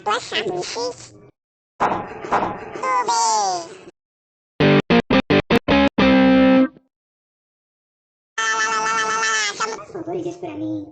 Tô achando X. Tubi. Chama por favor, diz pra mim.